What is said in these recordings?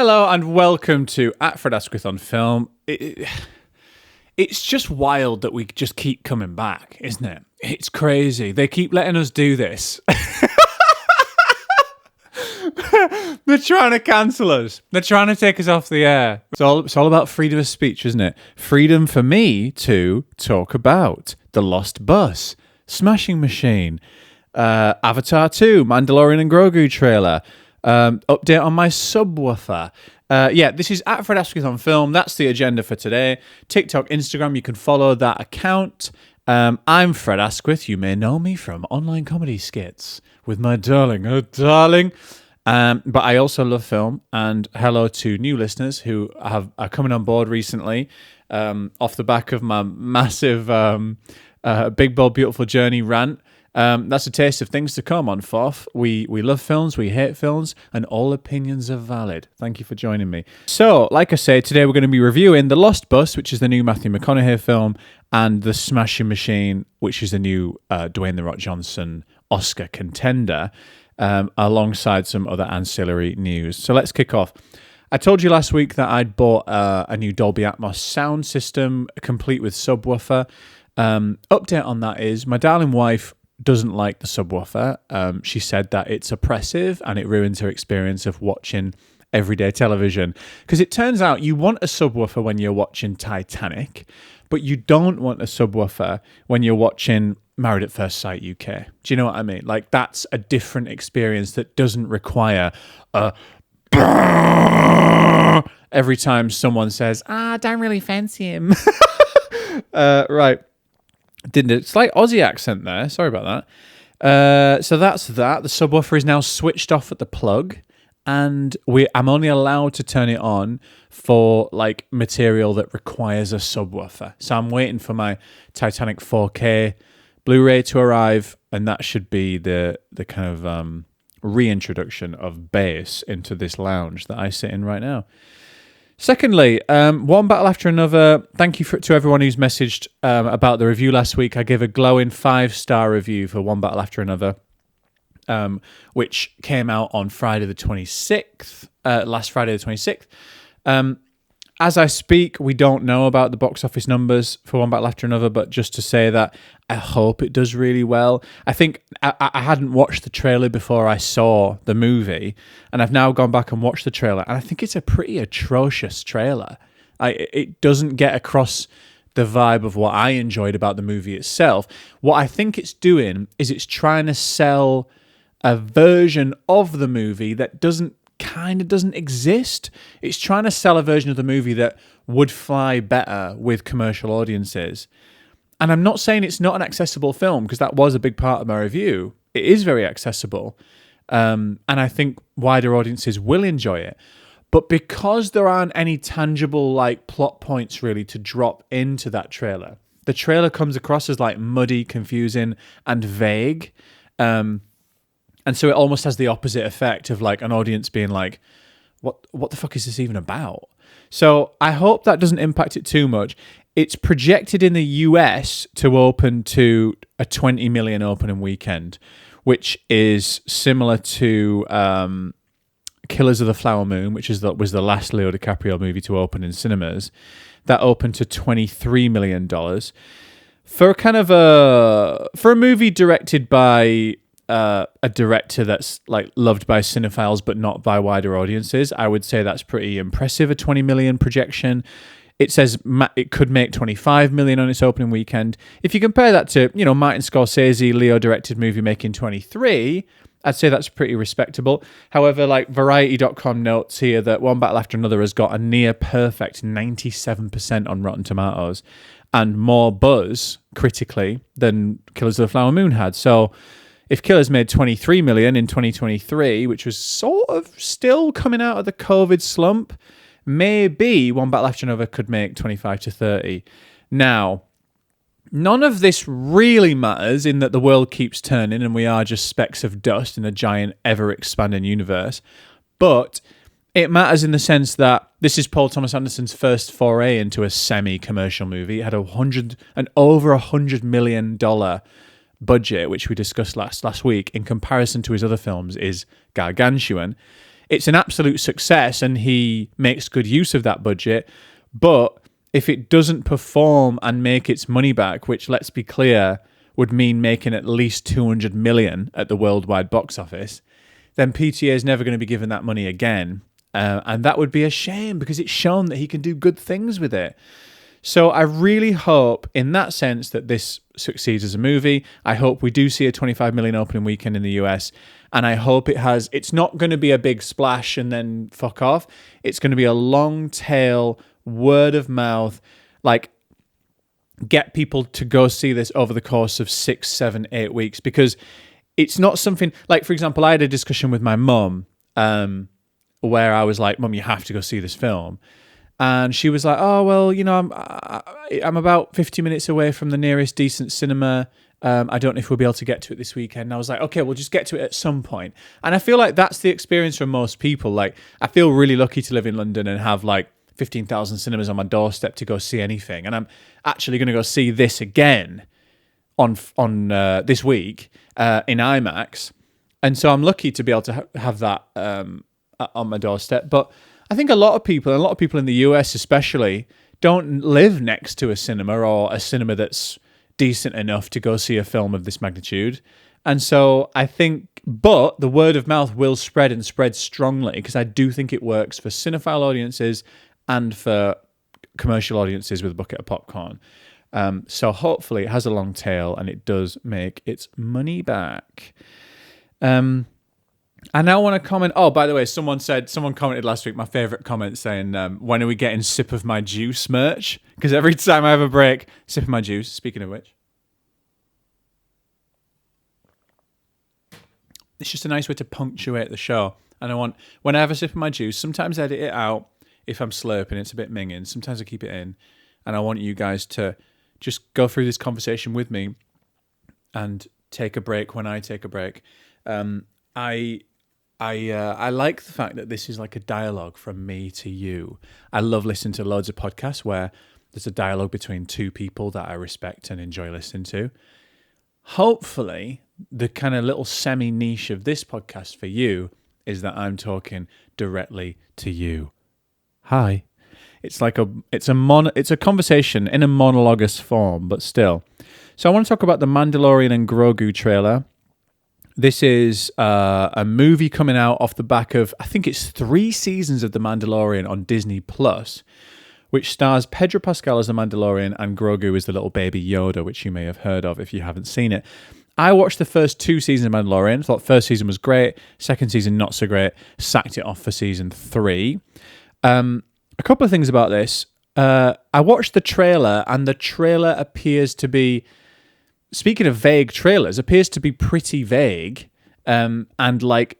Hello and welcome to Asquith on Film. It's just wild that we just keep coming back, isn't it? It's crazy. They keep letting us do this. They're trying to cancel us. They're trying to take us off the air. It's all about freedom of speech, isn't it? Freedom for me to talk about The Lost Bus, Smashing Machine, Avatar 2, Mandalorian and Grogu trailer, update on my subwoofer. This is at Fred Asquith on Film. That's the agenda for today. TikTok, Instagram, you can follow that account. I'm Fred Asquith. You may know me from online comedy skits with my darling, but I also love film. And hello to new listeners who are coming on board recently off the back of my massive Big Bold Beautiful Journey rant. That's a taste of things to come on FOF. We love films, we hate films, and all opinions are valid. Thank you for joining me. So, like I say, today we're going to be reviewing The Lost Bus, which is the new Matthew McConaughey film, and The Smashing Machine, which is the new Dwayne The Rock Johnson Oscar contender, alongside some other ancillary news. So let's kick off. I told you last week that I'd bought a new Dolby Atmos sound system, complete with subwoofer. Update on that is my darling wife doesn't like the subwoofer. She said that it's oppressive and it ruins her experience of watching everyday television. Because it turns out you want a subwoofer when you're watching Titanic, but you don't want a subwoofer when you're watching Married at First Sight UK. Do you know what I mean? Like, that's a different experience that doesn't require a every time someone says, I don't really fancy him. Right. Didn't it? Slight Aussie accent there. Sorry about that. So that's that. The subwoofer is now switched off at the plug, and I'm only allowed to turn it on for like material that requires a subwoofer. So I'm waiting for my Titanic 4K Blu-ray to arrive, and that should be the kind of reintroduction of bass into this lounge that I sit in right now. Secondly, one battle after another. Thank you to everyone who's messaged about the review last week. I gave a glowing 5-star review for One Battle After Another, which came out on Friday the 26th, last Friday the 26th. As I speak, we don't know about the box office numbers for One Battle After Another, but just to say that I hope it does really well. I think I hadn't watched the trailer before I saw the movie, and I've now gone back and watched the trailer, and I think it's a pretty atrocious trailer. It doesn't get across the vibe of what I enjoyed about the movie itself. What I think it's doing is it's trying to sell a version of the movie that doesn't exist. It's trying to sell a version of the movie that would fly better with commercial audiences. And I'm not saying it's not an accessible film, because that was a big part of my review. It is very accessible. And I think wider audiences will enjoy it. But because there aren't any tangible like plot points really to drop into that trailer, the trailer comes across as like muddy, confusing, and vague. And so it almost has the opposite effect of like an audience being like, what the fuck is this even about? So I hope that doesn't impact it too much. It's projected in the US to open to a 20 million opening weekend, which is similar to Killers of the Flower Moon, which was the last Leo DiCaprio movie to open in cinemas. That opened to $23 million. For a movie directed by a director that's like loved by cinephiles but not by wider audiences, I would say that's pretty impressive. A 20 million projection. It says it could make 25 million on its opening weekend. If you compare that to, Martin Scorsese, Leo directed movie making 23, I'd say that's pretty respectable. However, like Variety.com notes here that One Battle After Another has got a near perfect 97% on Rotten Tomatoes and more buzz critically than Killers of the Flower Moon had. So if Killers made 23 million in 2023, which was sort of still coming out of the COVID slump, maybe One Battle After Another could make 25 to 30. Now, none of this really matters in that the world keeps turning and we are just specks of dust in a giant, ever-expanding universe. But it matters in the sense that this is Paul Thomas Anderson's first foray into a semi-commercial movie. It had over $100 million budget, which we discussed last week, in comparison to his other films, is gargantuan. it's an absolute success and he makes good use of that budget. But if it doesn't perform and make its money back, which, let's be clear, would mean making at least 200 million at the worldwide box office, then PTA is never going to be given that money again. And that would be a shame because it's shown that he can do good things with it. So I really hope in that sense that this succeeds as a movie. I hope we do see a 25 million opening weekend in the US. And I hope it's not going to be a big splash and then fuck off. It's going to be a long tail, word of mouth, like get people to go see this over the course of 6, 7, 8 weeks, because it's not something like, for example, I had a discussion with my mum where I was like, Mum, you have to go see this film. And she was like, oh, well, you know, I'm about 50 minutes away from the nearest decent cinema. I don't know if we'll be able to get to it this weekend. And I was like, okay, we'll just get to it at some point. And I feel like that's the experience for most people. Like, I feel really lucky to live in London and have like 15,000 cinemas on my doorstep to go see anything. And I'm actually going to go see this again on this week in IMAX. And so I'm lucky to be able to have that on my doorstep. But I think a lot of people in the US especially, don't live next to a cinema or a cinema that's decent enough to go see a film of this magnitude. And so I think, but the word of mouth will spread and spread strongly, because I do think it works for cinephile audiences and for commercial audiences with a bucket of popcorn. So hopefully it has a long tail and it does make its money back. I now want to comment. Oh, by the way, someone commented last week, my favorite comment, saying, when are we getting Sip of My Juice merch? Because every time I have a break, Sip of My Juice, speaking of which. It's just a nice way to punctuate the show. And when I have a sip of my juice, sometimes I edit it out if I'm slurping, it's a bit minging. Sometimes I keep it in. And I want you guys to just go through this conversation with me and take a break when I take a break. I like the fact that this is like a dialogue from me to you. I love listening to loads of podcasts where there's a dialogue between two people that I respect and enjoy listening to. Hopefully, the kind of little semi-niche of this podcast for you is that I'm talking directly to you. Hi. It's like it's a conversation in a monologuous form, but still. So I want to talk about the Mandalorian and Grogu trailer. This is a movie coming out off the back of, I think it's 3 seasons of The Mandalorian on Disney+, which stars Pedro Pascal as the Mandalorian and Grogu as the little baby Yoda, which you may have heard of if you haven't seen it. I watched the first 2 seasons of Mandalorian, thought first season was great, second season not so great, sacked it off for season 3. A couple of things about this. I watched the trailer, and the trailer appears to be, speaking of vague trailers, appears to be pretty vague. And like,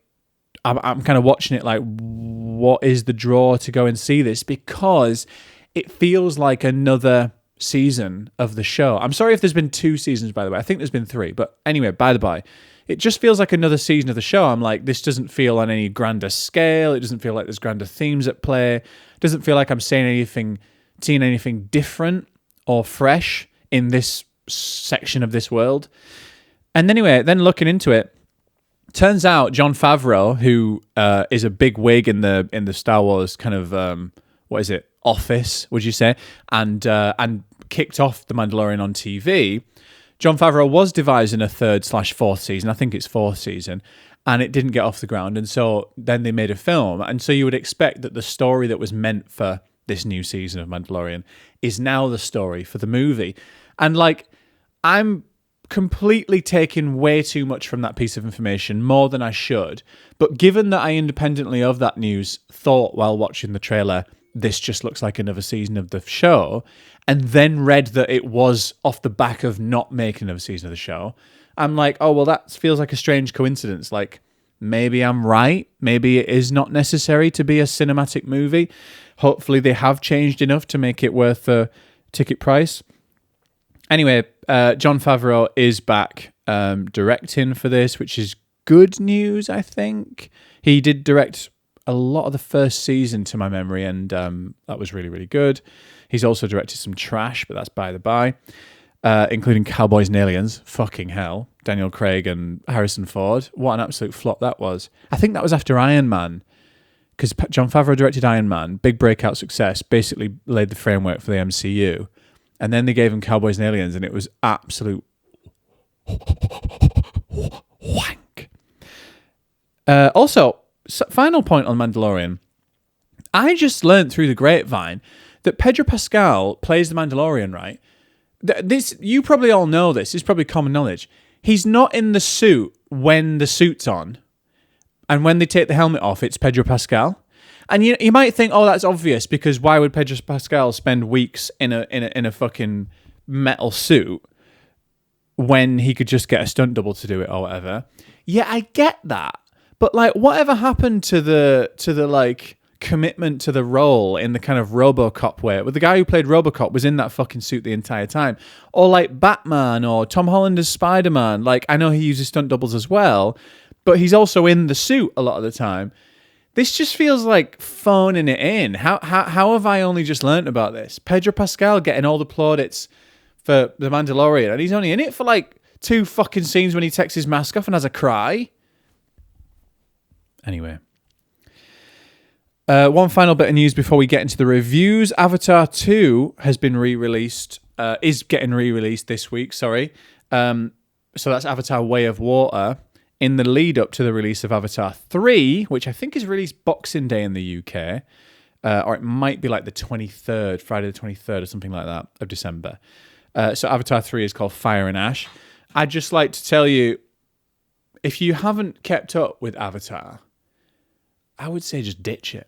I'm kind of watching it like, what is the draw to go and see this? Because it feels like another season of the show. I'm sorry if there's been 2 seasons, by the way. I think there's been 3. But anyway, by the by, it just feels like another season of the show. I'm like, this doesn't feel on any grander scale. It doesn't feel like there's grander themes at play. It doesn't feel like I'm seeing anything different or fresh in this section of this world. And anyway, then looking into it, turns out Jon Favreau, who is a big wig in the Star Wars kind of office, would you say, and kicked off The Mandalorian on TV. Jon Favreau was devising a 3rd/4th season. I think it's 4th season, and it didn't get off the ground. And so then they made a film, and so you would expect that the story that was meant for this new season of Mandalorian is now the story for the movie. And like, I'm completely taking way too much from that piece of information, more than I should. But given that I independently of that news thought while watching the trailer, this just looks like another season of the show, and then read that it was off the back of not making another season of the show, I'm like, oh, well, that feels like a strange coincidence. Like, maybe I'm right. Maybe it is not necessary to be a cinematic movie. Hopefully they have changed enough to make it worth the ticket price. Anyway, Jon Favreau is back directing for this, which is good news, I think. He did direct a lot of the first season, to my memory, and that was really, really good. He's also directed some trash, but that's by the by, including Cowboys and Aliens. Fucking hell. Daniel Craig and Harrison Ford. What an absolute flop that was. I think that was after Iron Man. because Jon Favreau directed Iron Man, big breakout success, basically laid the framework for the MCU. And then they gave him Cowboys and Aliens, and it was absolute wank. Also, final point on Mandalorian. I just learned through the grapevine that Pedro Pascal plays the Mandalorian, right? This, you probably all know this. It's probably common knowledge. He's not in the suit when the suit's on. And when they take the helmet off, it's Pedro Pascal. And you might think, oh, that's obvious, because why would Pedro Pascal spend weeks in a fucking metal suit when he could just get a stunt double to do it or whatever? Yeah, I get that. But like, whatever happened to the like commitment to the role in the kind of RoboCop way? Well, the guy who played RoboCop was in that fucking suit the entire time. Or like Batman or Tom Holland as Spider-Man. Like, I know he uses stunt doubles as well, but he's also in the suit a lot of the time. This just feels like phoning it in. How have I only just learnt about this? Pedro Pascal getting all the plaudits for The Mandalorian, and he's only in it for like 2 fucking scenes when he takes his mask off and has a cry. Anyway. One final bit of news before we get into the reviews. Avatar 2 has been re-released, is getting re-released this week, sorry. So that's Avatar Way of Water. In the lead up to the release of Avatar 3, which I think is released Boxing Day in the UK, or it might be like the 23rd, Friday the 23rd or something like that of December. So Avatar 3 is called Fire and Ash. I'd just like to tell you, if you haven't kept up with Avatar, I would say just ditch it.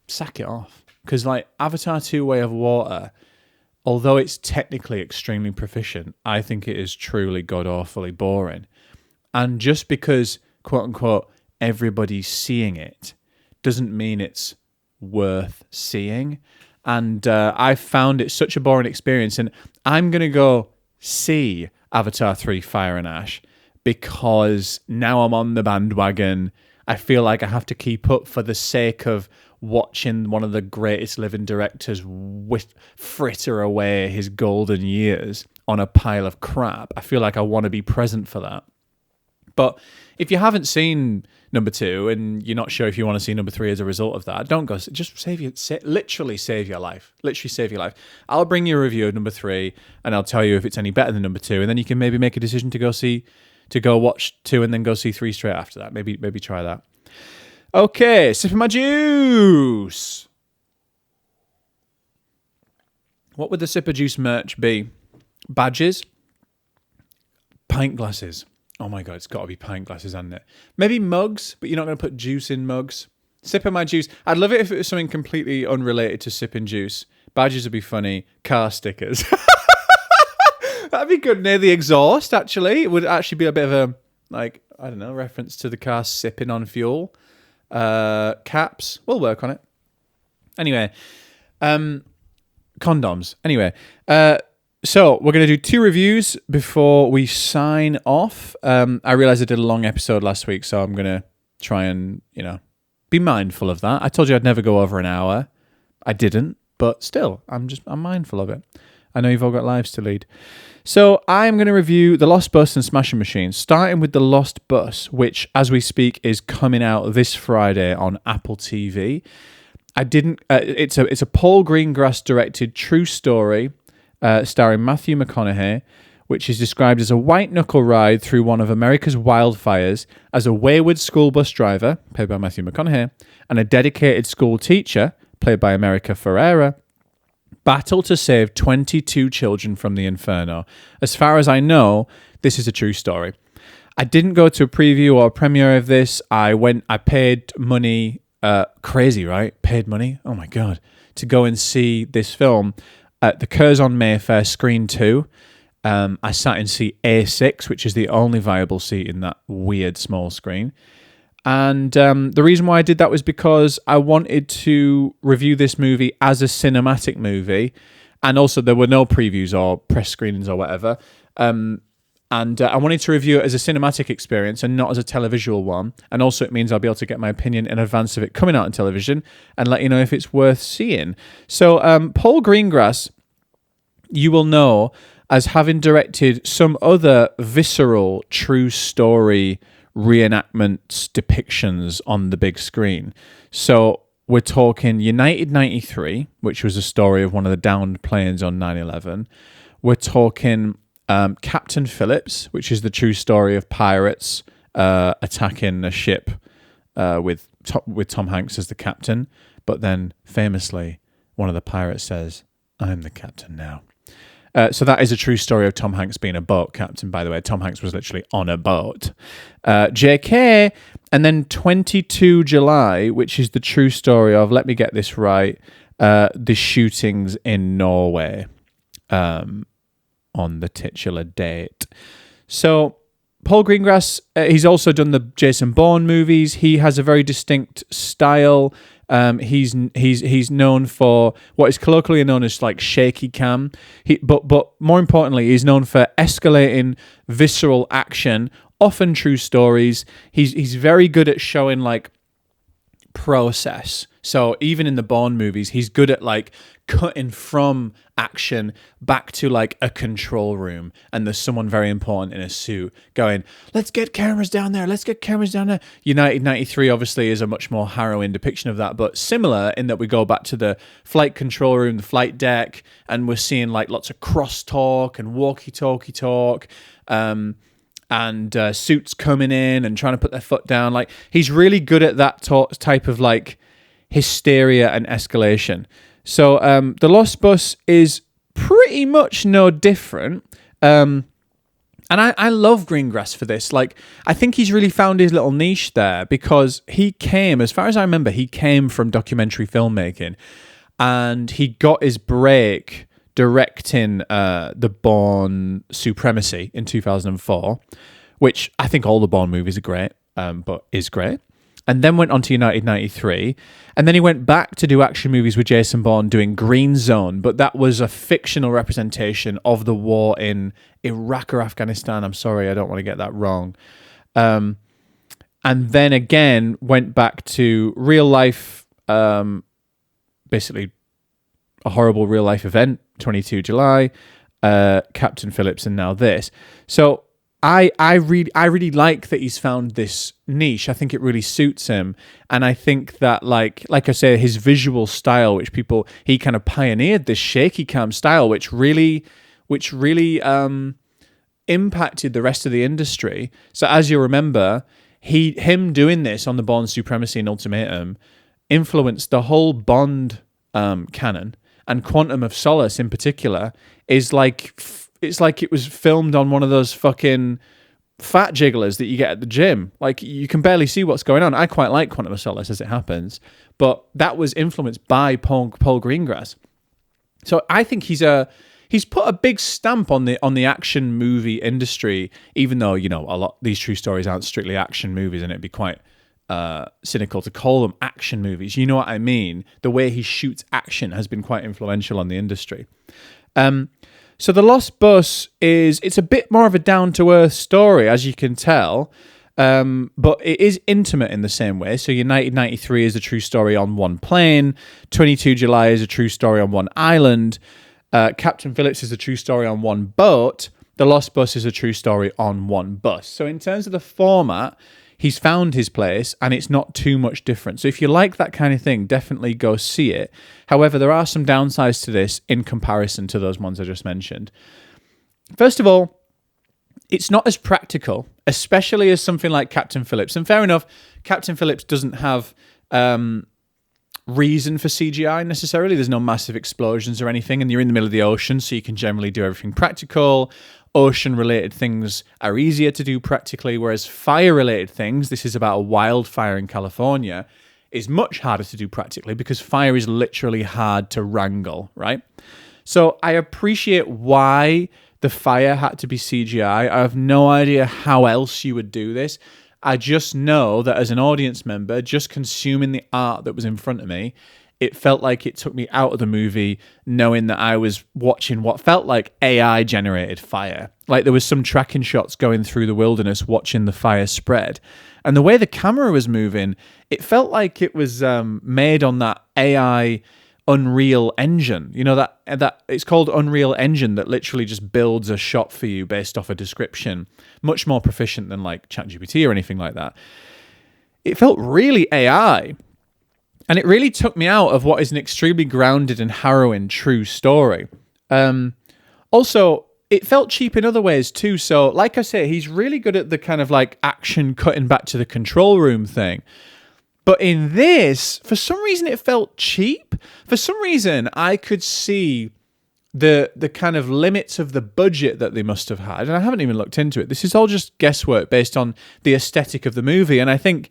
Sack it off. Because like Avatar 2 Way of Water, although it's technically extremely proficient, I think it is truly god-awfully boring. And just because, quote-unquote, everybody's seeing it doesn't mean it's worth seeing. And I found it such a boring experience. And I'm going to go see Avatar 3 Fire and Ash because now I'm on the bandwagon. I feel like I have to keep up for the sake of watching one of the greatest living directors fritter away his golden years on a pile of crap. I feel like I want to be present for that. But if you haven't seen number 2 and you're not sure if you want to see number 3 as a result of that, don't go. Just literally save your life. Literally save your life. I'll bring you a review of number 3 and I'll tell you if it's any better than number 2, and then you can maybe make a decision to go watch 2 and then go see 3 straight after that. Maybe try that. Okay, sipping my juice. What would the Sipper Juice merch be? Badges? Pint glasses. Oh my God, it's got to be pint glasses, hasn't it? Maybe mugs, but you're not going to put juice in mugs. Sipping my juice. I'd love it if it was something completely unrelated to sipping juice. Badges would be funny. Car stickers. That'd be good near the exhaust, actually. It would actually be a bit of a, like, I don't know, reference to the car sipping on fuel. Caps. We'll work on it. Anyway. Condoms. Anyway. So we're going to do 2 reviews before we sign off. I realized I did a long episode last week, so I'm going to try and, be mindful of that. I told you I'd never go over an hour. I didn't, but still, I'm mindful of it. I know you've all got lives to lead. So I'm going to review The Lost Bus and Smashing Machines, starting with The Lost Bus, which, as we speak, is coming out this Friday on Apple TV. It's a Paul Greengrass directed true story, starring Matthew McConaughey, which is described as a white-knuckle ride through one of America's wildfires as a wayward school bus driver, played by Matthew McConaughey, and a dedicated school teacher, played by America Ferrera, battle to save 22 children from the inferno. As far as I know, this is a true story. I didn't go to a preview or a premiere of this. I paid money, crazy, right? Paid money? Oh my God. To go and see this film at the Curzon Mayfair Screen 2. I sat in seat A6, which is the only viable seat in that weird small screen. And the reason why I did that was because I wanted to review this movie as a cinematic movie. And also there were no previews or press screenings or whatever. And I wanted to review it as a cinematic experience and not as a televisual one. And also it means I'll be able to get my opinion in advance of it coming out on television and let you know if it's worth seeing. So Paul Greengrass, you will know as having directed some other visceral true story reenactments, depictions on the big screen. So we're talking United 93, which was a story of one of the downed planes on 9/11. We're talking Captain Phillips, which is the true story of pirates attacking a ship with Tom Hanks as the captain. But then, famously, one of the pirates says, "I'm the captain now." So that is a true story of Tom Hanks being a boat captain, by the way. Tom Hanks was literally on a boat. JK. And then 22 July, which is the true story of, let me get this right, the shootings in Norway on the titular date. So Paul Greengrass, he's also done the Jason Bourne movies. He has a very distinct style. He's known for what is colloquially known as like shaky cam. But more importantly, he's known for escalating visceral action, often true stories. He's very good at showing like process. So even in the Bourne movies, he's good at like cutting from action back to like a control room, and there's someone very important in a suit going, "Let's get cameras down there. Let's get cameras down there." United 93 obviously is a much more harrowing depiction of that, but similar in that we go back to the flight control room, the flight deck, and we're seeing like lots of crosstalk and walkie-talkie talk. And suits coming in and trying to put their foot down. Like, he's really good at that type of like hysteria and escalation. So The Lost Bus is pretty much no different. And I love Greengrass for this. Like, I think he's really found his little niche there, because he came, as far as I remember, he came from documentary filmmaking, and he got his break directing the Bourne Supremacy in 2004, which I think all the Bourne movies are great, but is great. And then went on to United 93. And then he went back to do action movies with Jason Bourne doing Green Zone, but that was a fictional representation of the war in Iraq or Afghanistan. I'm sorry, I don't want to get that wrong. And then again, went back to real life, basically a horrible real life event, 22 July, Captain Phillips, and now this. So I really like that he's found this niche. I think it really suits him, and I think that like I say, his visual style, he kind of pioneered this shaky cam style, which really impacted the rest of the industry. So as you remember, him doing this on the Bourne Supremacy and Ultimatum influenced the whole Bond canon, and Quantum of Solace in particular is like. It's like it was filmed on one of those fucking fat jigglers that you get at the gym. Like, you can barely see what's going on. I quite like Quantum of Solace as it happens, but that was influenced by Paul Greengrass. So I think he's put a big stamp on the action movie industry, even though, you know, these true stories aren't strictly action movies, and it'd be quite cynical to call them action movies. You know what I mean? The way he shoots action has been quite influential on the industry. So The Lost Bus it's a bit more of a down-to-earth story, as you can tell, but it is intimate in the same way. So United 93 is a true story on one plane, 22 July is a true story on one island, Captain Phillips is a true story on one boat, The Lost Bus is a true story on one bus. So in terms of the format, he's found his place, and it's not too much different. So if you like that kind of thing, definitely go see it. However, there are some downsides to this in comparison to those ones I just mentioned. First of all, it's not as practical, especially as something like Captain Phillips. And fair enough, Captain Phillips doesn't have reason for CGI necessarily. There's no massive explosions or anything, and you're in the middle of the ocean, so you can generally do everything practical. Ocean-related things are easier to do practically, whereas fire-related things, this is about a wildfire in California, is much harder to do practically because fire is literally hard to wrangle, right? So I appreciate why the fire had to be CGI. I have no idea how else you would do this. I just know that as an audience member, just consuming the art that was in front of me, it felt like it took me out of the movie knowing that I was watching what felt like AI-generated fire. Like there was some tracking shots going through the wilderness watching the fire spread. And the way the camera was moving, it felt like it was made on that AI Unreal Engine. You know, that it's called Unreal Engine, that literally just builds a shot for you based off a description. Much more proficient than like ChatGPT or anything like that. It felt really AI. And it really took me out of what is an extremely grounded and harrowing true story. Also, it felt cheap in other ways too. So, like I say, he's really good at the kind of like action cutting back to the control room thing. But in this, for some reason, it felt cheap. For some reason, I could see the kind of limits of the budget that they must have had. And I haven't even looked into it. This is all just guesswork based on the aesthetic of the movie. And I think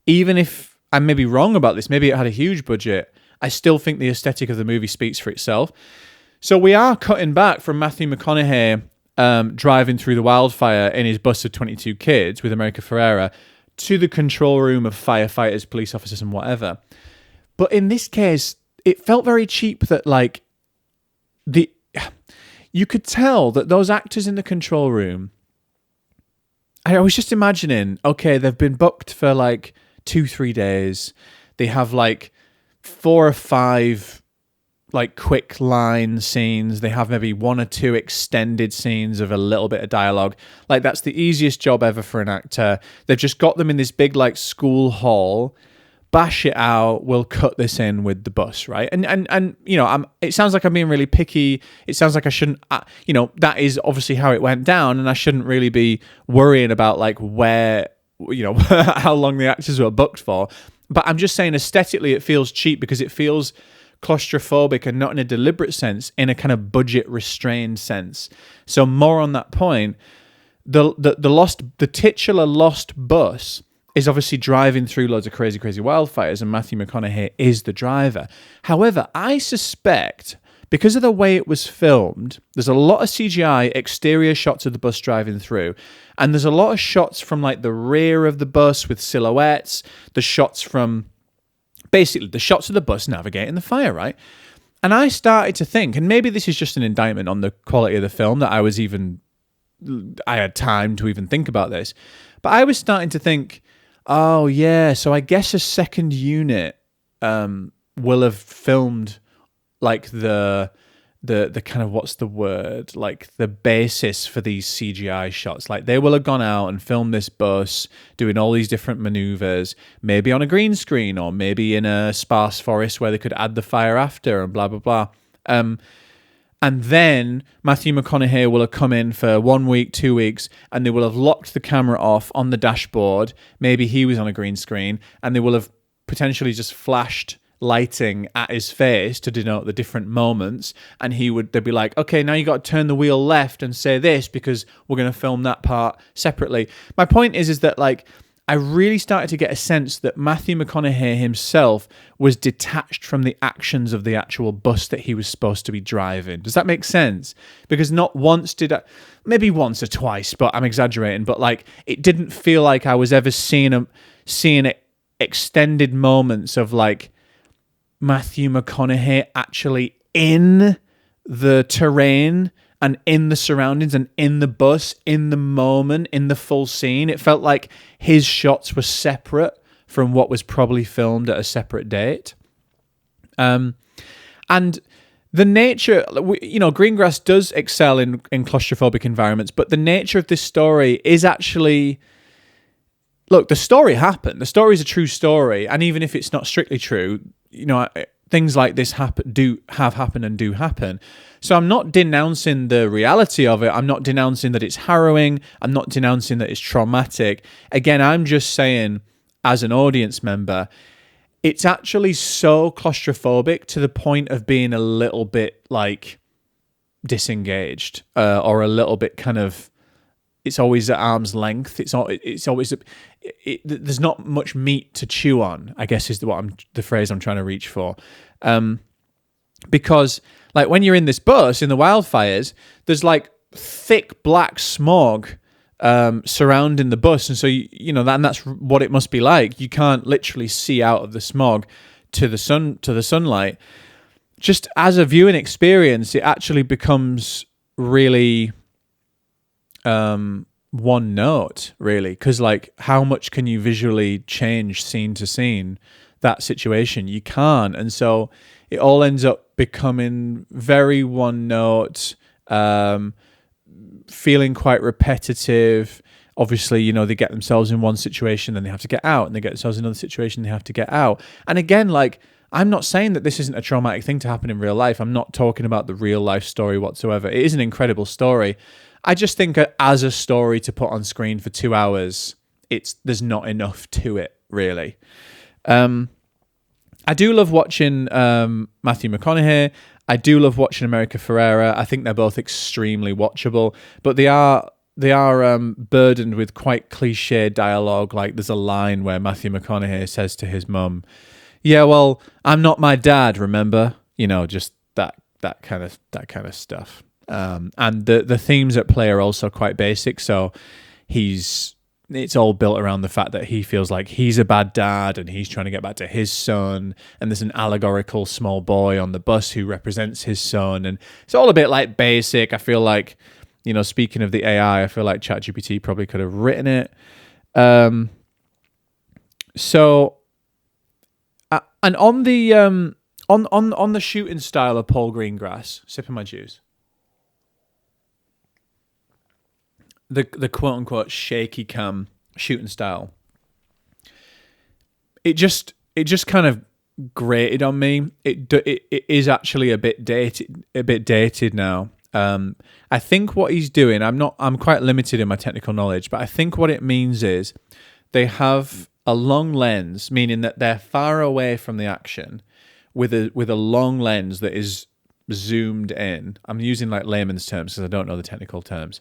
even if I may be wrong about this, maybe it had a huge budget, I still think the aesthetic of the movie speaks for itself. So we are cutting back from Matthew McConaughey driving through the wildfire in his bus of 22 kids with America Ferrera to the control room of firefighters, police officers, and whatever. But in this case, it felt very cheap that, like, you could tell that those actors in the control room, I was just imagining, okay, they've been booked for like 2-3 days. They have like 4 or 5 like quick line scenes. They have maybe 1 or 2 extended scenes of a little bit of dialogue. Like, that's the easiest job ever for an actor. They've just got them in this big like school hall. Bash it out. We'll cut this in with the bus, right? And you know, it sounds like I'm being really picky. It sounds like I shouldn't. You know, that is obviously how it went down, and I shouldn't really be worrying about like where, you know, how long the actors were booked for. But I'm just saying, aesthetically, it feels cheap because it feels claustrophobic and not in a deliberate sense, in a kind of budget restrained sense. So more on that point, the titular lost bus is obviously driving through loads of crazy wildfires, and Matthew McConaughey is the driver. However, I suspect, because of the way it was filmed, there's a lot of CGI exterior shots of the bus driving through, and there's a lot of shots from like the rear of the bus with silhouettes, the shots from basically the shots of the bus navigating the fire, right? And I started to think, and maybe this is just an indictment on the quality of the film, that I had time to even think about this, but I was starting to think, oh yeah, so I guess a second unit will have filmed like the kind of, what's the word, like the basis for these CGI shots. Like, they will have gone out and filmed this bus doing all these different maneuvers, maybe on a green screen or maybe in a sparse forest where they could add the fire after and blah blah blah. And then Matthew McConaughey will have come in for 1 week, 2 weeks, and they will have locked the camera off on the dashboard. Maybe he was on a green screen, and they will have potentially just flashed lighting at his face to denote the different moments. And they'd be like, okay, now you got to turn the wheel left and say this because we're going to film that part separately. My point is that, like, I really started to get a sense that Matthew McConaughey himself was detached from the actions of the actual bus that he was supposed to be driving. Does that make sense? Because not once maybe once or twice, but I'm exaggerating, but like, it didn't feel like I was ever seeing extended moments of like Matthew McConaughey actually in the terrain and in the surroundings and in the bus, in the moment, in the full scene. It felt like his shots were separate from what was probably filmed at a separate date. And the nature, you know, Greengrass does excel in claustrophobic environments, but the nature of this story is actually, look, the story happened. The story is a true story. And even if it's not strictly true, you know, things like this have happened and do happen. So I'm not denouncing the reality of it. I'm not denouncing that it's harrowing. I'm not denouncing that it's traumatic. Again, I'm just saying, as an audience member, it's actually so claustrophobic to the point of being a little bit like disengaged, or a little bit kind of, it's always at arm's length. It's always there's not much meat to chew on, I guess is the phrase I'm trying to reach for. Because like when you're in this bus in the wildfires, there's like thick black smog surrounding the bus, and so you know that, and that's what it must be like. You can't literally see out of the smog to the sunlight. Just as a viewing experience, it actually becomes really one note, really, because like, how much can you visually change scene to scene that situation? You can't, and so it all ends up becoming very one note, feeling quite repetitive, obviously, you know, they get themselves in one situation, then they have to get out, and they get themselves in another situation, they have to get out. And again, like, I'm not saying that this isn't a traumatic thing to happen in real life. I'm not talking about the real life story whatsoever. It is an incredible story. I just think as a story to put on screen for 2 hours, there's not enough to it, really. I do love watching Matthew McConaughey. I do love watching America Ferrera. I think they're both extremely watchable, but they are burdened with quite cliche dialogue. Like, there's a line where Matthew McConaughey says to his mum, "Yeah, well, I'm not my dad, remember?" You know, just that kind of stuff. And the themes at play are also quite basic. So it's all built around the fact that he feels like he's a bad dad and he's trying to get back to his son. And there's an allegorical small boy on the bus who represents his son. And it's all a bit like basic. I feel like, you know, speaking of the AI, I feel like ChatGPT probably could have written it. So, and on the on the shooting style of Paul Greengrass, sipping my juice, the quote unquote shaky cam shooting style, it just kind of grated on me. It is actually a bit dated now. I think what he's doing, I'm quite limited in my technical knowledge, but I think what it means is they have a long lens, meaning that they're far away from the action with a long lens that is zoomed in. I'm using like layman's terms because I don't know the technical terms.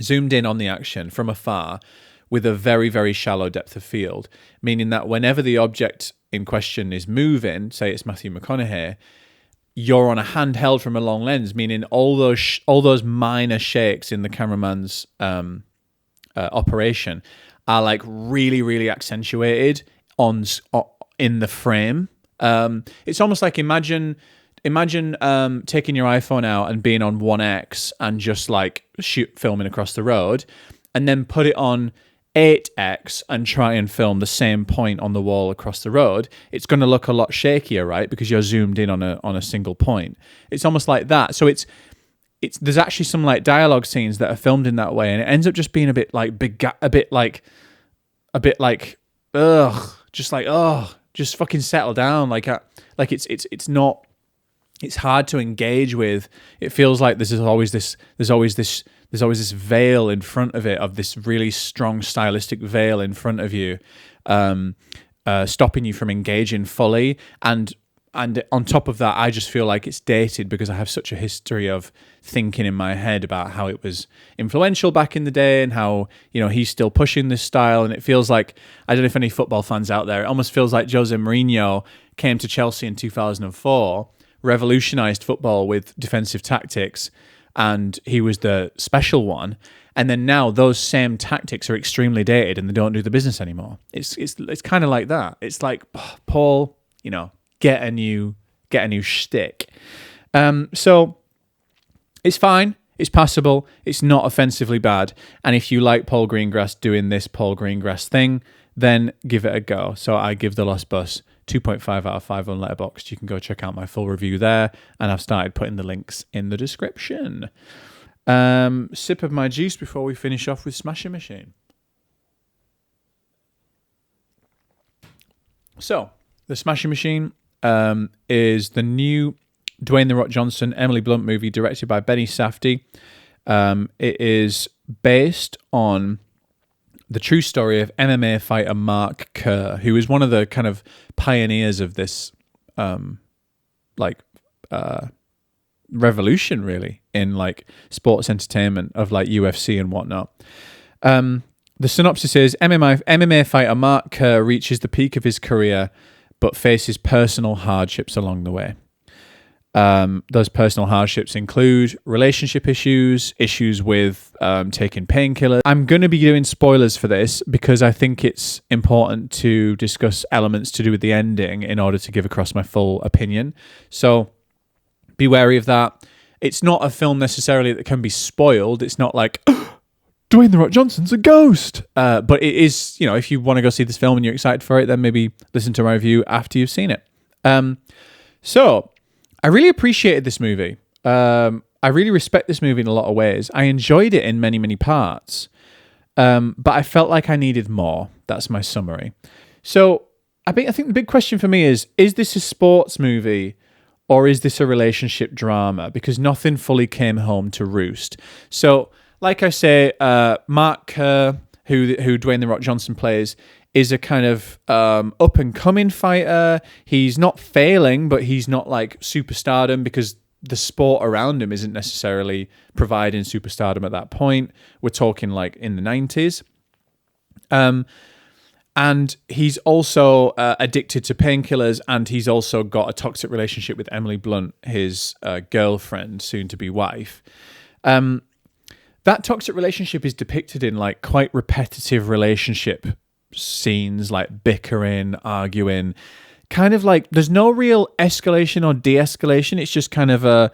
Zoomed in on the action from afar with a very, very shallow depth of field, meaning that whenever the object in question is moving, say it's Matthew McConaughey, you're on a handheld from a long lens, meaning all those minor shakes in the cameraman's operation are like really, really accentuated in the frame. It's almost like imagine taking your iPhone out and being on 1x and just like filming across the road, and then put it on 8x and try and film the same point on the wall across the road. It's going to look a lot shakier, right? Because you're zoomed in on a single point. It's almost like that. So there's actually some like dialogue scenes that are filmed in that way, and it ends up just being a bit like just fucking settle down. Like it's not. It's hard to engage with. It feels like there's always this veil in front of it, of this really strong stylistic veil in front of you, stopping you from engaging fully. And on top of that, I just feel like it's dated because I have such a history of thinking in my head about how it was influential back in the day and how, you know, he's still pushing this style. And it feels like, I don't know if any football fans out there, it almost feels like Jose Mourinho came to Chelsea in 2004, revolutionized football with defensive tactics, and he was the special one. And then now those same tactics are extremely dated and they don't do the business anymore. It's kind of like that. It's like, Paul, you know, get a new shtick. So it's fine. It's passable. It's not offensively bad. And if you like Paul Greengrass doing this Paul Greengrass thing, then give it a go. So I give The Lost Bus 2.5 out of 5 on Letterboxd. You can go check out my full review there, and I've started putting the links in the description. Sip of my juice before we finish off with Smashing Machine. So, The Smashing Machine is the new Dwayne "The Rock" Johnson, Emily Blunt movie directed by Benny Safdie. It is based on the true story of MMA fighter Mark Kerr, who is one of the kind of pioneers of this revolution, really, in like sports entertainment of like UFC and whatnot. The synopsis is MMA fighter Mark Kerr reaches the peak of his career but faces personal hardships along the way. Those personal hardships include relationship issues with taking painkillers. I'm going to be doing spoilers for this because I think it's important to discuss elements to do with the ending in order to give across my full opinion. So be wary of that. It's not a film necessarily that can be spoiled. It's not like, Dwayne "The Rock" Johnson's a ghost. But it is, you know, if you want to go see this film and you're excited for it, then maybe listen to my review after you've seen it. So I really appreciated this movie. I really respect this movie in a lot of ways. I enjoyed it in many, many parts. But I felt like I needed more. That's my summary. So I think the big question for me is this a sports movie or is this a relationship drama? Because nothing fully came home to roost. So, like I say, Mark Kerr, who Dwayne "The Rock" Johnson plays, is a kind of up-and-coming fighter. He's not failing, but he's not like superstardom because the sport around him isn't necessarily providing superstardom at that point. We're talking like in the 90s. And he's also addicted to painkillers, and he's also got a toxic relationship with Emily Blunt, his girlfriend, soon-to-be wife. That toxic relationship is depicted in like quite repetitive relationship scenes, like bickering, arguing, kind of like there's no real escalation or de-escalation. It's just kind of a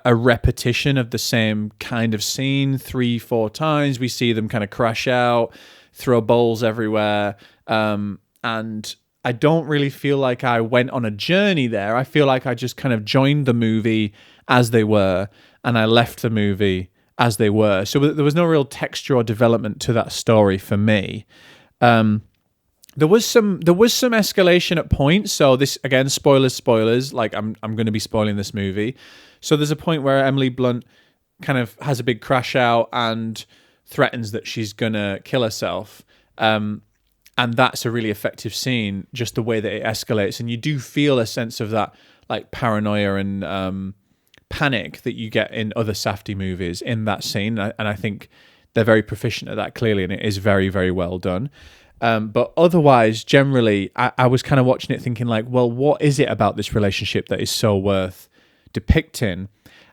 repetition of the same kind of scene 3-4 times. We see them kind of crash out, throw bowls everywhere, and I don't really feel like I went on a journey there. I feel like I just kind of joined the movie as they were, and I left the movie as they were. So there was no real texture or development to that story for me. There was some escalation at points. So this, again, spoilers. Like I'm going to be spoiling this movie. So there's a point where Emily Blunt kind of has a big crash out and threatens that she's going to kill herself. And that's a really effective scene, just the way that it escalates. And you do feel a sense of that like paranoia and panic that you get in other Safdie movies in that scene. And I think they're very proficient at that, clearly, and it is very, very well done. But otherwise, generally, I was kind of watching it thinking like, well, what is it about this relationship that is so worth depicting?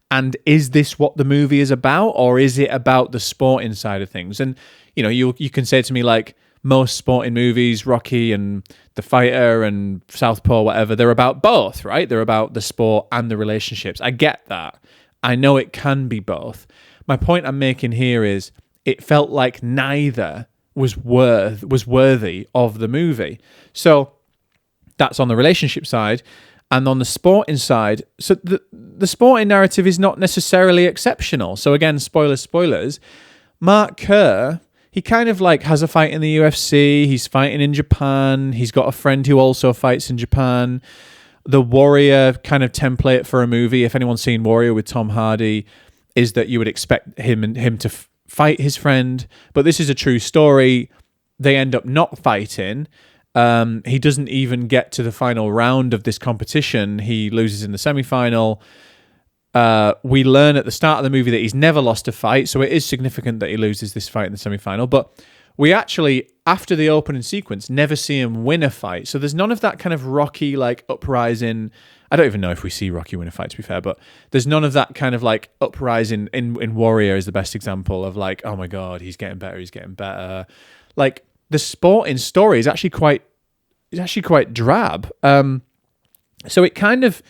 And is this what the movie is about, or is it about the sporting side of things? And, you know, you can say to me like, most sporting movies, Rocky and The Fighter and Southpaw, whatever, they're about both, right? They're about the sport and the relationships. I get that. I know it can be both. My point I'm making here is it felt like neither was worthy of the movie. So that's on the relationship side. And on the sporting side, so the sporting narrative is not necessarily exceptional. So again, spoilers. Mark Kerr, he kind of like has a fight in the UFC. He's fighting in Japan. He's got a friend who also fights in Japan. The Warrior kind of template for a movie, if anyone's seen Warrior with Tom Hardy, is that you would expect him to fight his friend. But this is a true story. They end up not fighting. He doesn't even get to the final round of this competition. He loses in the semi-final. We learn at the start of the movie that he's never lost a fight, so it is significant that he loses this fight in the semi-final. But we actually, after the opening sequence, never see him win a fight. So there's none of that kind of Rocky, like, uprising. I don't even know if we see Rocky win a fight, to be fair, but there's none of that kind of, like, uprising. In Warrior is the best example of, like, oh my God, he's getting better. Like, the sporting story is actually quite drab. So it kind of...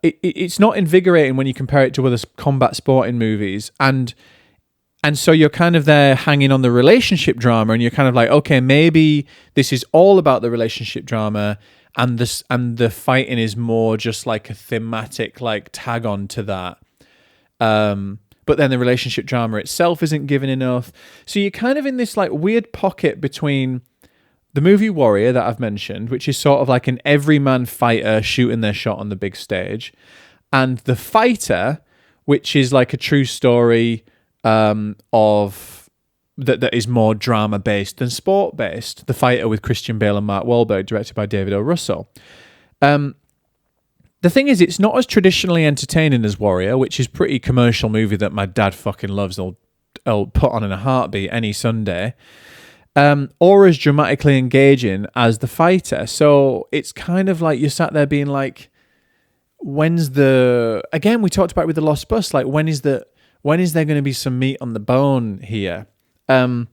it's not invigorating when you compare it to other combat sporting movies, and so you're kind of there hanging on the relationship drama, and you're kind of like, okay, maybe this is all about the relationship drama, and the fighting is more just like a thematic like tag on to that. But then the relationship drama itself isn't given enough, so you're kind of in this like weird pocket between the movie Warrior that I've mentioned, which is sort of like an everyman fighter shooting their shot on the big stage, and The Fighter, which is like a true story of that is more drama based than sport based. The Fighter with Christian Bale and Mark Wahlberg, directed by David O. Russell. The thing is, it's not as traditionally entertaining as Warrior, which is a pretty commercial movie that my dad fucking loves. I'll put on in a heartbeat any Sunday. Or as dramatically engaging as The Fighter. So it's kind of like you're sat there being like, again, we talked about it with The Lost Bus, like when is there going to be some meat on the bone here? And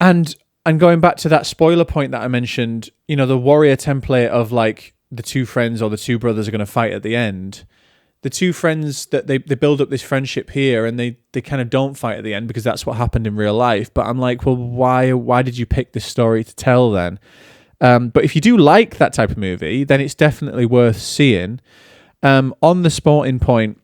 going back to that spoiler point that I mentioned, you know, the Warrior template of like the two friends or the two brothers are going to fight at the end. The two friends that they build up this friendship here, and they kind of don't fight at the end because that's what happened in real life. But I'm like, well, why did you pick this story to tell then? But if you do like that type of movie, then it's definitely worth seeing. On the sporting point,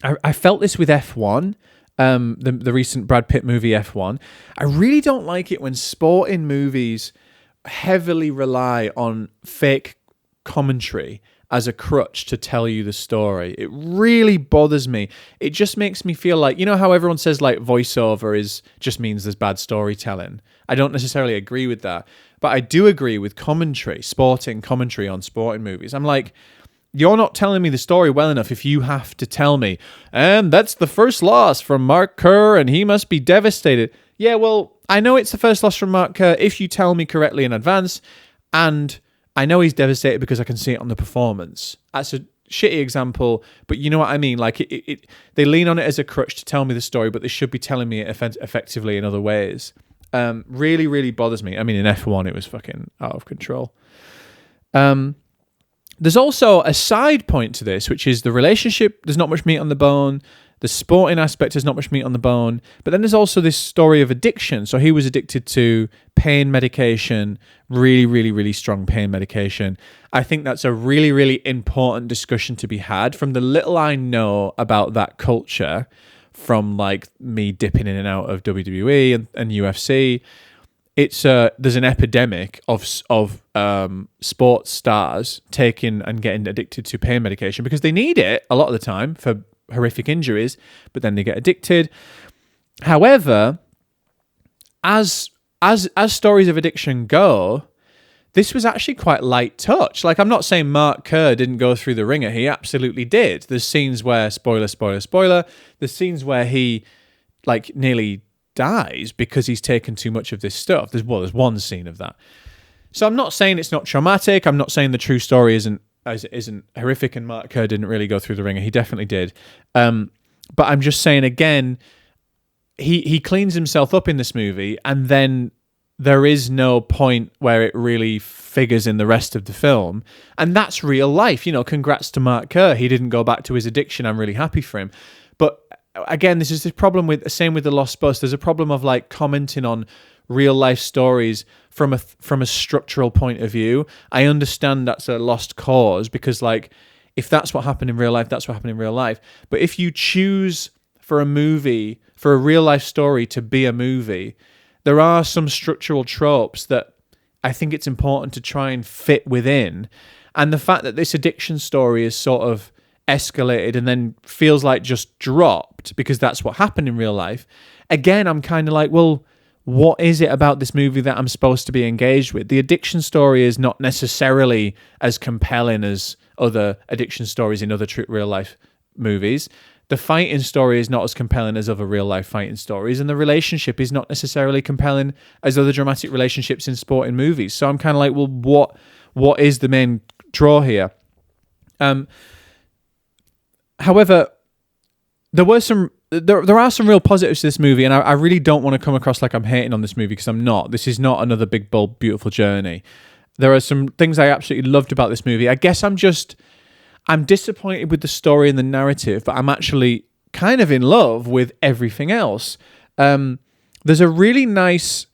I felt this with F1. the recent Brad Pitt movie F1. I really don't like it when sporting movies heavily rely on fake commentary as a crutch to tell you the story. It really bothers me. It just makes me feel like, you know how everyone says like voiceover just means there's bad storytelling. I don't necessarily agree with that, but I do agree with commentary, sporting commentary on sporting movies. I'm like, you're not telling me the story well enough if you have to tell me, and that's the first loss from Mark Kerr and he must be devastated. Yeah, well, I know it's the first loss from Mark Kerr if you tell me correctly in advance, and I know he's devastated because I can see it on the performance. That's a shitty example, but you know what I mean? Like, they lean on it as a crutch to tell me the story, but they should be telling me it effectively in other ways. Really, really bothers me. I mean, in F1, it was fucking out of control. There's also a side point to this, which is the relationship. There's not much meat on the bone. The sporting aspect, there's not much meat on the bone. But then there's also this story of addiction. So he was addicted to pain medication, really, really, really strong pain medication. I think that's a really, really important discussion to be had. From the little I know about that culture, from like me dipping in and out of WWE and UFC, there's an epidemic of sports stars taking and getting addicted to pain medication because they need it a lot of the time for horrific injuries, but then they get addicted. However, as stories of addiction go, this was actually quite light touch. Like, I'm not saying Mark Kerr didn't go through the ringer. He absolutely did. There's scenes where, spoiler, there's scenes where he like nearly dies because he's taken too much of this stuff. There's one scene of that. So I'm not saying it's not traumatic. I'm not saying the true story isn't horrific and Mark Kerr didn't really go through the ringer. He definitely did. But I'm just saying again, he cleans himself up in this movie, and then there is no point where it really figures in the rest of the film. And that's real life. You know, congrats to Mark Kerr. He didn't go back to his addiction. I'm really happy for him. But again, this is the problem same with The Lost Bus. There's a problem of like commenting on real life stories from a structural point of view. I understand that's a lost cause because like, if that's what happened in real life, that's what happened in real life. But if you choose for a real life story to be a movie, there are some structural tropes that I think it's important to try and fit within. And the fact that this addiction story is sort of escalated and then feels like just dropped because that's what happened in real life. Again, I'm kind of like, well, what is it about this movie that I'm supposed to be engaged with? The addiction story is not necessarily as compelling as other addiction stories in other real life movies. The fighting story is not as compelling as other real life fighting stories, and the relationship is not necessarily compelling as other dramatic relationships in sporting movies. So I'm kind of like, well, what is the main draw here? However, there are some real positives to this movie, and I really don't want to come across like I'm hating on this movie because I'm not. This is not another big, bold, beautiful journey. There are some things I absolutely loved about this movie. I guess I'm disappointed with the story and the narrative, but I'm actually kind of in love with everything else. There's some really nice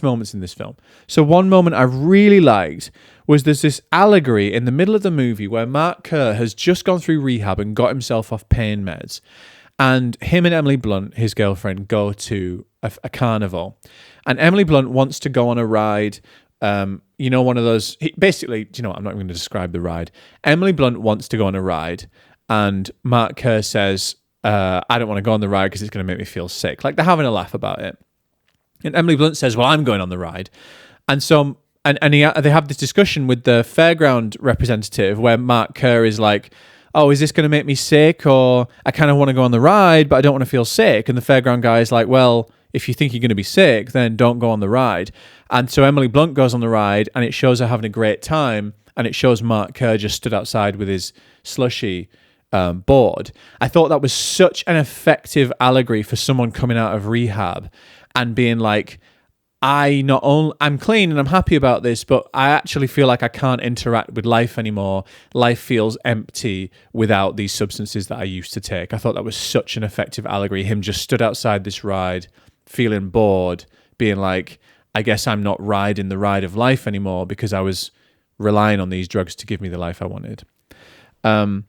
moments in this film. So one moment I really liked was there's this allegory in the middle of the movie where Mark Kerr has just gone through rehab and got himself off pain meds. And him and Emily Blunt, his girlfriend, go to a carnival. And Emily Blunt wants to go on a ride. One of those... Basically, I'm not even going to describe the ride. Emily Blunt wants to go on a ride. And Mark Kerr says, I don't want to go on the ride because it's going to make me feel sick. Like, they're having a laugh about it. And Emily Blunt says, well, I'm going on the ride. And so... they have this discussion with the fairground representative where Mark Kerr is like, oh, is this going to make me sick? Or I kind of want to go on the ride, but I don't want to feel sick. And the fairground guy is like, well, if you think you're going to be sick, then don't go on the ride. And so Emily Blunt goes on the ride and it shows her having a great time. And it shows Mark Kerr just stood outside with his slushy board. I thought that was such an effective allegory for someone coming out of rehab and being like, I'm clean and I'm happy about this, but I actually feel like I can't interact with life anymore. Life feels empty without these substances that I used to take. I thought that was such an effective allegory. Him just stood outside this ride, feeling bored, being like, I guess I'm not riding the ride of life anymore because I was relying on these drugs to give me the life I wanted. The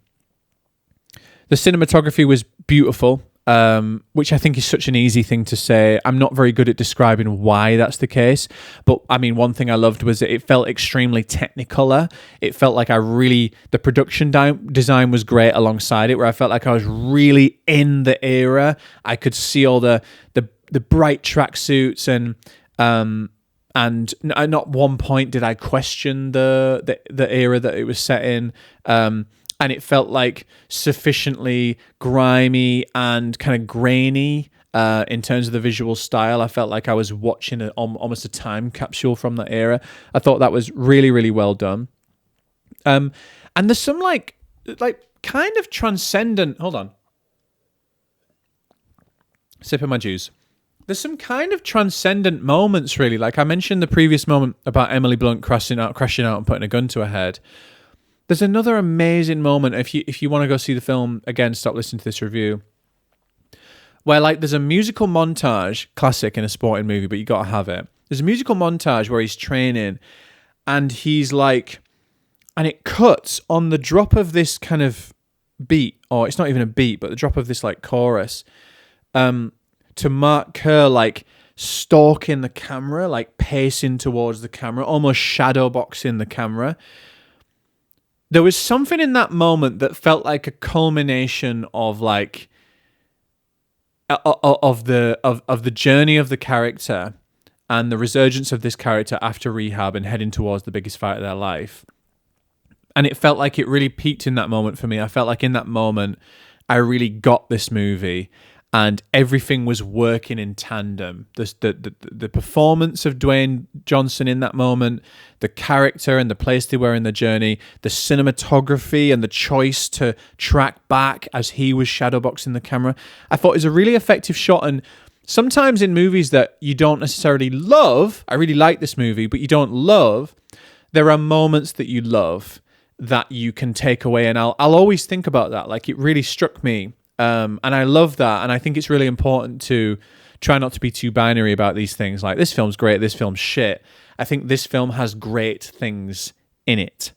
cinematography was beautiful, which I think is such an easy thing to say. I'm not very good at describing why that's the case, but I mean, one thing I loved was that it felt extremely technicolor. It felt like the production design was great alongside it, where I felt like I was really in the era. I could see all the bright tracksuits and not one point did I question the era that it was set in. And it felt like sufficiently grimy and kind of grainy in terms of the visual style. I felt like I was watching almost a time capsule from that era. I thought that was really, really well done. And there's some like kind of transcendent. Hold on, sipping my juice. There's some kind of transcendent moments, really. Like I mentioned the previous moment about Emily Blunt crashing out and putting a gun to her head. There's another amazing moment, if you want to go see the film, again, stop listening to this review, where like there's a musical montage, classic in a sporting movie, but you got to have it. There's a musical montage where he's training and he's like, and it cuts on the drop of this kind of beat, or it's not even a beat, but the drop of this like chorus, to Mark Kerr like stalking the camera, like pacing towards the camera, almost shadow boxing the camera. There was something in that moment that felt like a culmination of like of the journey of the character and the resurgence of this character after rehab and heading towards the biggest fight of their life. And it felt like it really peaked in that moment for me. I felt like in that moment I really got this movie. And everything was working in tandem. The performance of Dwayne Johnson in that moment, the character and the place they were in the journey, the cinematography and the choice to track back as he was shadowboxing the camera. I thought it was a really effective shot. And sometimes in movies that you don't necessarily love, I really like this movie, but you don't love, there are moments that you love that you can take away. And I'll always think about that. Like it really struck me. And I love that, and I think it's really important to try not to be too binary about these things. Like, this film's great, this film's shit. I think this film has great things in it.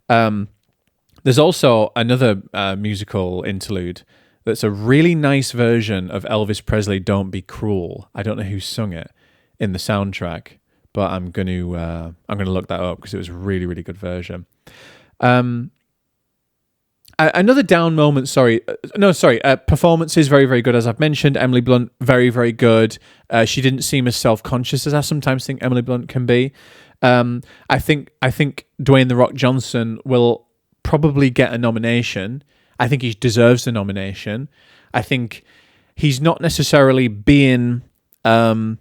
There's also another musical interlude that's a really nice version of Elvis Presley, Don't Be Cruel. I don't know who sung it in the soundtrack, but I'm going to look that up because it was a really, really good version. Another down moment, performance is very, very good, as I've mentioned. Emily Blunt, very, very good. She didn't seem as self-conscious as I sometimes think Emily Blunt can be. I think Dwayne "The Rock" Johnson will probably get a nomination. I think he deserves the nomination. I think he's not necessarily being another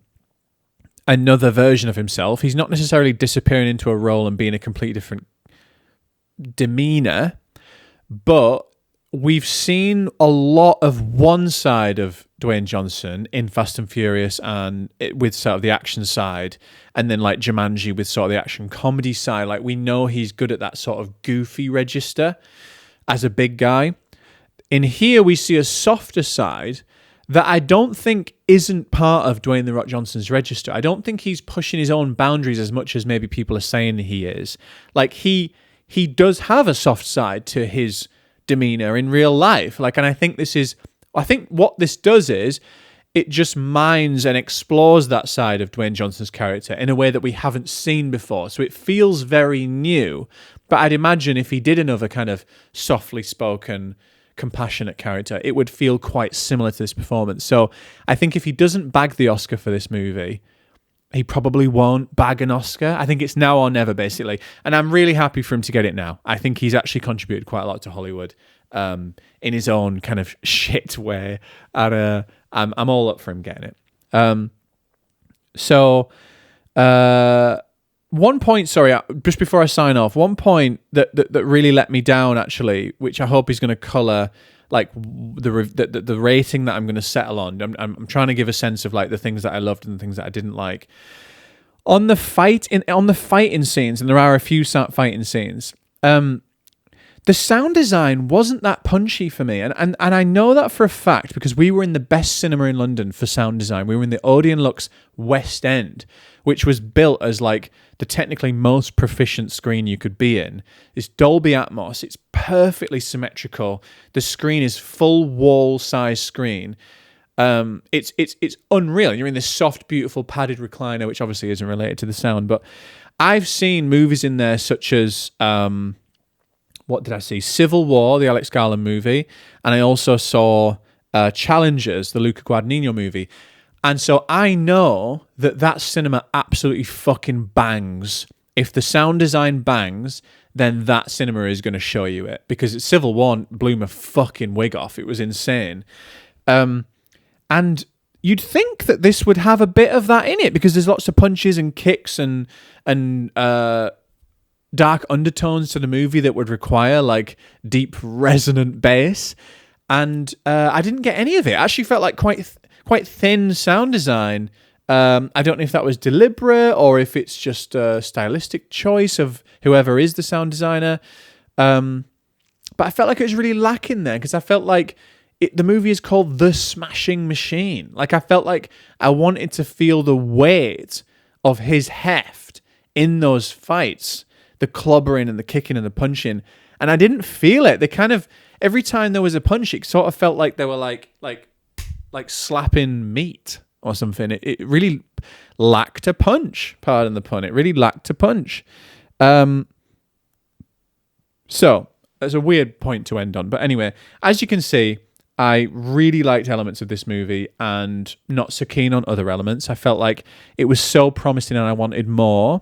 version of himself. He's not necessarily disappearing into a role and being a completely different demeanor. But we've seen a lot of one side of Dwayne Johnson in Fast and Furious and with sort of the action side, and then like Jumanji with sort of the action comedy side. Like, we know he's good at that sort of goofy register as a big guy. In here, we see a softer side that I don't think isn't part of Dwayne "The Rock" Johnson's register. I don't think he's pushing his own boundaries as much as maybe people are saying he is. Like, he does have a soft side to his demeanor in real life. Like, and I think what this does is it just mines and explores that side of Dwayne Johnson's character in a way that we haven't seen before. So it feels very new. But I'd imagine if he did another kind of softly spoken, compassionate character, it would feel quite similar to this performance. So I think if he doesn't bag the Oscar for this movie, he probably won't bag an Oscar. I think it's now or never, basically. And I'm really happy for him to get it now. I think he's actually contributed quite a lot to Hollywood in his own kind of shit way. And I'm all up for him getting it. One point, sorry, just before I sign off, one point that really let me down, actually, which I hope is going to colour like the rating that I'm going to settle on. I'm trying to give a sense of like the things that I loved and the things that I didn't like. On the fighting scenes, and there are a few fighting scenes, the sound design wasn't that punchy for me. And I know that for a fact because we were in the best cinema in London for sound design. We were in the Odeon Lux West End, which was built as like the technically most proficient screen you could be in. It's Dolby Atmos. It's perfectly symmetrical. The screen is full wall size screen. It's unreal. You're in this soft, beautiful padded recliner, which obviously isn't related to the sound, but I've seen movies in there such as what did I see? Civil War, the Alex Garland movie, and I also saw Challengers, the Luca Guadagnino movie. And so I know that cinema absolutely fucking bangs. If the sound design bangs, then that cinema is going to show you it. Because Civil War blew my fucking wig off. It was insane. And you'd think that this would have a bit of that in it, because there's lots of punches and kicks and dark undertones to the movie that would require like deep resonant bass. And I didn't get any of it. I actually felt like quite thin sound design. I don't know if that was deliberate or if it's just a stylistic choice of whoever is the sound designer. But I felt like it was really lacking there, because I felt like the movie is called The Smashing Machine. Like, I felt like I wanted to feel the weight of his heft in those fights, the clobbering and the kicking and the punching. And I didn't feel it. They kind of, every time there was a punch, it sort of felt like they were like slapping meat or something. It really lacked a punch, pardon the pun. It really lacked a punch. So that's a weird point to end on. But anyway, as you can see, I really liked elements of this movie and not so keen on other elements. I felt like it was so promising and I wanted more.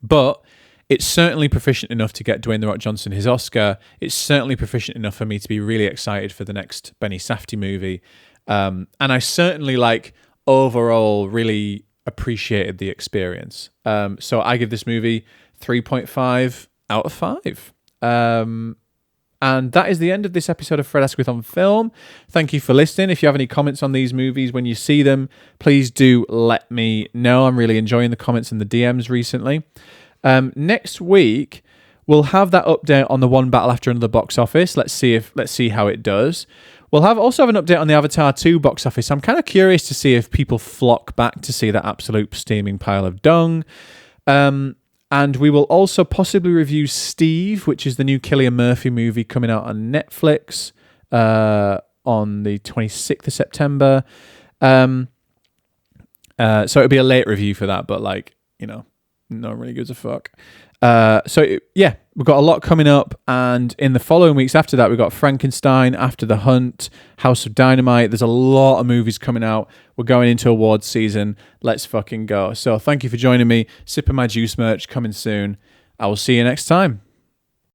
But it's certainly proficient enough to get Dwayne "The Rock" Johnson his Oscar. It's certainly proficient enough for me to be really excited for the next Benny Safdie movie. And I certainly, like, overall really appreciated the experience. So I give this movie 3.5 out of 5. And that is the end of this episode of Fred Asquith on Film. Thank you for listening. If you have any comments on these movies when you see them, please do let me know. I'm really enjoying the comments in the DMs recently. Next week, we'll have that update on the One Battle After Another box office. Let's see how it does. We'll also have an update on the Avatar 2 box office. I'm kind of curious to see if people flock back to see that absolute steaming pile of dung. And we will also possibly review Steve, which is the new Cillian Murphy movie coming out on Netflix on the 26th of September. So it'll be a late review for that, but like, you know, no one really gives a fuck. Yeah, we've got a lot coming up, and in the following weeks after that, we've got Frankenstein, After the Hunt, House of Dynamite. There's a lot of movies coming out. We're going into awards season. Let's fucking go. So thank you for joining me. Sipping My Juice merch coming soon. I will see you next time.